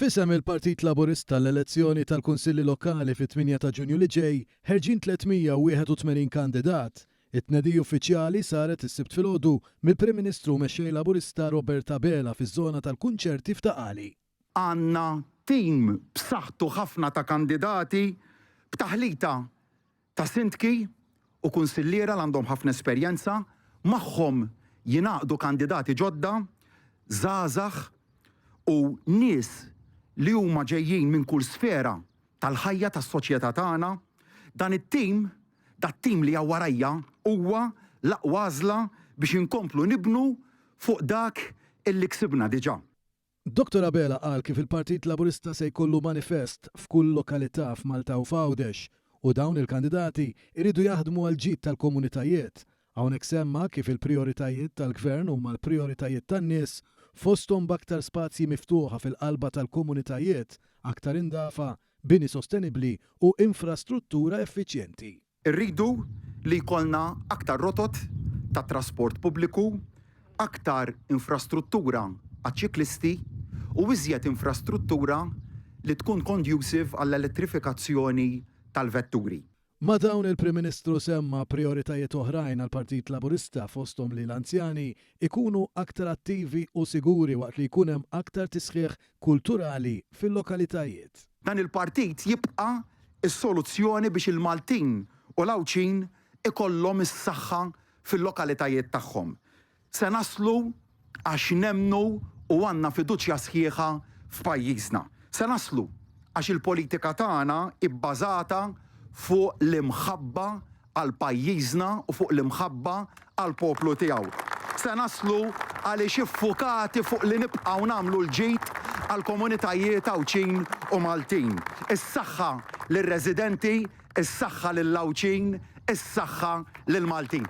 Fisem il-Partit Laburista l-elezzjoni tal-Kunsilli Lokali fit-8 ta' Ġunju li ġej ħerġin 381 kandidat. It-tnedi uffiċjali saret is-sibt filgħodu mill-Prim Ministru mexxej Laburista Robert Abela fiż-żona tal-kunċerti f'Taqali. Għandna tim b'saħħtu ħafna ta' kandidati b'taħlita ta' sindki u kunsilliera li għandhom ħafna esperjenza, magħhom jingħaqdu kandidati ġodda, żgħażagħ u nies li huma ġejjin minn kull sfera tal-ħajja tas-soċjetà tagħna. Dan it-tim, dat-tim li warajja huwa l-aqwa għażla biex inkomplu nibnu fuq dak illi ksibna diġà. Dr. Abela qal kif il-Partit Laburista se jkollu manifest f'kull lokalità f'Malta u f'Għawdex u dawn il-kandidati iridu jaħdmu għal ġid tal-komunitajiet. Hawnhekk semma kif il-prijoritajiet tal-Gvern huma l-prijoritajiet tan-nies fosthom b'aktar spazji miftuħa fil-qalba tal-komunitajiet, aktar indafa, bini sostenibbli u infrastruttura effiċjenti. Irridu li jkollna aktar rotot ta' trasport pubbliku, aktar infrastruttura għaċ-ċiklisti u iżjed infrastruttura li tkun conducive għall-elettrifikazzjoni tal-vetturi. Ma dawn il-Prim Ministru semma prioritajiet oħrajn għal Partit Laburista fosthom li l-anzjani ikunu aktar attivi u siguri waqt li jkun hemm aktar tisħiħ kulturali fil-lokalitajiet. Dan il-partit jibqa' is-soluzzjoni biex il-Maltin u l-Awċin ikollhom is-saħħa fil-lokalitajiet tagħhom. Se naslu għax nemmnu u għandna fiduċja sħiħa f'pajjiżna. Se naslu għax il-politika tagħna ibbażata fuq l-imħabba għal pajjiżna u fuq l-imħabba għal poplu tiegħu. Se naslu għaliex iffukati fuq li nibqgħu nagħmlu l-ġid għal komunitajiet Awċin u Maltin. Is-saħħa lir-residenti, is-saħħa lill-Awċin, is-saħħa lill-Maltin.